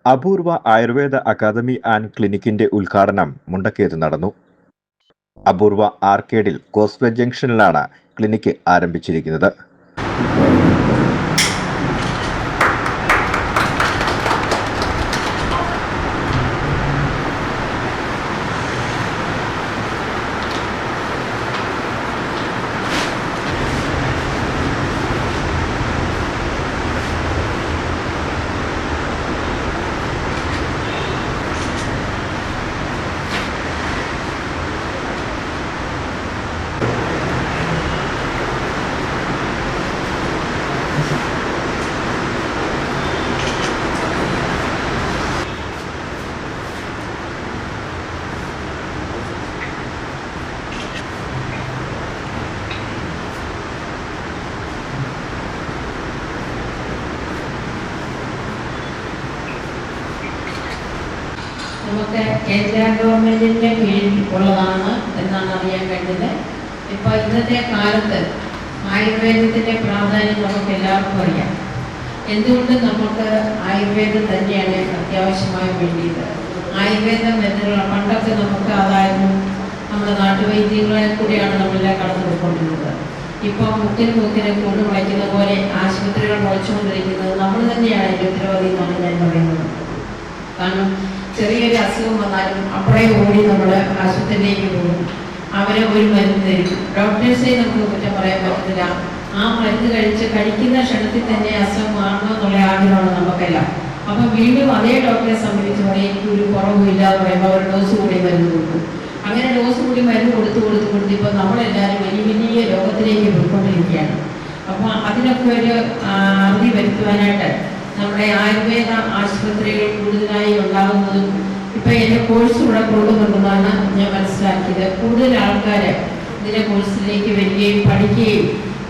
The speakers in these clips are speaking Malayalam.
അപൂർവ ആയുർവേദ അക്കാദമി ആൻഡ് ക്ലിനിക്കിന്റെ ഉദ്ഘാടനം മുണ്ടക്കയത്ത് നടന്നു. അപൂർവ ആർക്കേഡിൽ കോസ്വേ ജംഗ്ഷനിലാണ് ക്ലിനിക്ക് ആരംഭിച്ചിരിക്കുന്നത്. നമുക്ക് കേന്ദ്ര ഗവൺമെന്റിന്റെ കീഴിൽ ഉള്ളതാണ് എന്നാണ് അറിയാൻ കഴിഞ്ഞത്. ഇപ്പോൾ ഇന്നത്തെ കാലത്ത് ആയുർവേദത്തിന്റെ പ്രാധാന്യം നമുക്ക് എല്ലാവർക്കും അറിയാം. എന്തുകൊണ്ട് നമുക്ക് ആയുർവേദം തന്നെയാണ് അത്യാവശ്യമായി വേണ്ടിയത്. ആയുർവേദ മരുന്നുകൾ പണ്ടൊക്കെ നമുക്ക് അതായിരുന്നു നമ്മുടെ നാട്ടുവൈദ്യങ്ങളെ കൂടിയാണ് നമ്മളെല്ലാം കടന്നു പോയിക്കൊണ്ടിരുന്നത്. ഇപ്പോൾ മുക്കിന് കൊണ്ട് മുളയ്ക്കുന്ന പോലെ ആശുപത്രികൾ മുളച്ചുകൊണ്ടിരിക്കുന്നത് നമ്മൾ തന്നെയാണ് അതിൻ്റെ ഉത്തരവാദി എന്നാണ് ഞാൻ പറയുന്നത്. കാരണം ചെറിയൊരു അസുഖം വന്നാലും അപ്പുറേ ഓടി നമ്മൾ ആശുപത്രിയിലേക്ക് പോകും. അവരെ ഒരു മരുന്ന് തരും. ഡോക്ടേഴ്സെ നമുക്ക് കുറ്റം പറയാൻ പറ്റുന്നില്ല. ആ മരുന്ന് കഴിക്കുന്ന ക്ഷണത്തിൽ തന്നെ അസുഖം മാറണം എന്നുള്ള ആഗ്രഹമാണ് നമുക്കെല്ലാം. അപ്പം വീണ്ടും അതേ ഡോക്ടറെ സമീപിച്ച് പറയും എനിക്ക് ഒരു കുറവില്ല എന്ന് പറയുമ്പോൾ അവർ ഡോസ് കൂടി മരുന്ന് കൊടുക്കും. അങ്ങനെ ഡോസ് കൂടി മരുന്ന് കൊടുത്ത് ഇപ്പോൾ നമ്മളെല്ലാവരും വലിയ രോഗത്തിലേക്ക് പോയിക്കൊണ്ടിരിക്കുകയാണ്. അപ്പോൾ അതിനൊക്കെ ഒരു അറുതി വരുത്തുവാനായിട്ട് നമ്മുടെ ആയുർവേദ ആശുപത്രികൾ കൂടുതലായി ഉണ്ടാകുന്നതും ഇപ്പം എൻ്റെ കോഴ്സ് ഇവിടെ കൊടുക്കുന്നുണ്ടെന്നാണ് ഞാൻ മനസ്സിലാക്കിയത്. കൂടുതൽ ആൾക്കാർ ഇതിൻ്റെ കോഴ്സിലേക്ക് വരികയും പഠിക്കുകയും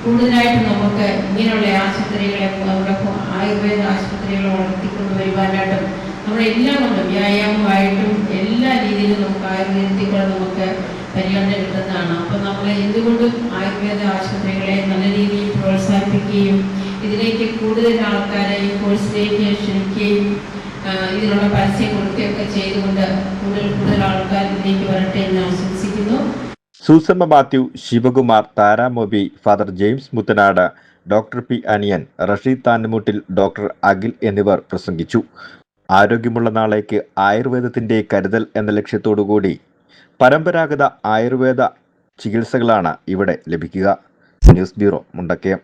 കൂടുതലായിട്ട് നമുക്ക് ഇങ്ങനെയുള്ള ആശുപത്രികളെ നമ്മുടെ ആയുർവേദ ആശുപത്രികൾ വളർത്തിക്കൊണ്ട് വരുവാനായിട്ടും നമ്മളെല്ലാം കൊണ്ടും വ്യായാമമായിട്ടും എല്ലാ രീതിയിലും നമുക്ക് ആയുർവേദത്തിൽ കൂടെ നമുക്ക് പരിഗണന കിട്ടുന്നതാണ്. അപ്പം നമ്മൾ എന്തുകൊണ്ടും ആയുർവേദ ആശുപത്രികളെ നല്ല രീതിയിൽ പ്രോത്സാഹിപ്പിക്കുകയും ഇതിലേക്ക് കൂടുതൽ ആൾക്കാരെ ഈ കോഴ്സിലേക്ക് ക്ഷണിക്കുകയും ഇതിനുള്ള പരസ്യം കൊടുക്കുകയൊക്കെ ചെയ്തുകൊണ്ട് കൂടുതൽ ആൾക്കാർ ഇതിലേക്ക് വരട്ടെ എന്ന് ആശംസിക്കുന്നു. സൂസമ്മ മാത്യു, ശിവകുമാർ, താരാമോബി, father James Muthanad, doctor P Aniyan, Rasheed താന്നുമുട്ടിൽ, doctor Akhil എന്നിവർ പ്രസംഗിച്ചു. ആരോഗ്യമുള്ള നാളേക്ക് ആയുർവേദത്തിന്റെ കരുതൽ എന്ന ലക്ഷ്യത്തോടുകൂടി പരമ്പരാഗത ആയുർവേദ ചികിത്സകളാണ് ഇവിടെ ലഭിക്കുക. News bureau, Mundakayam.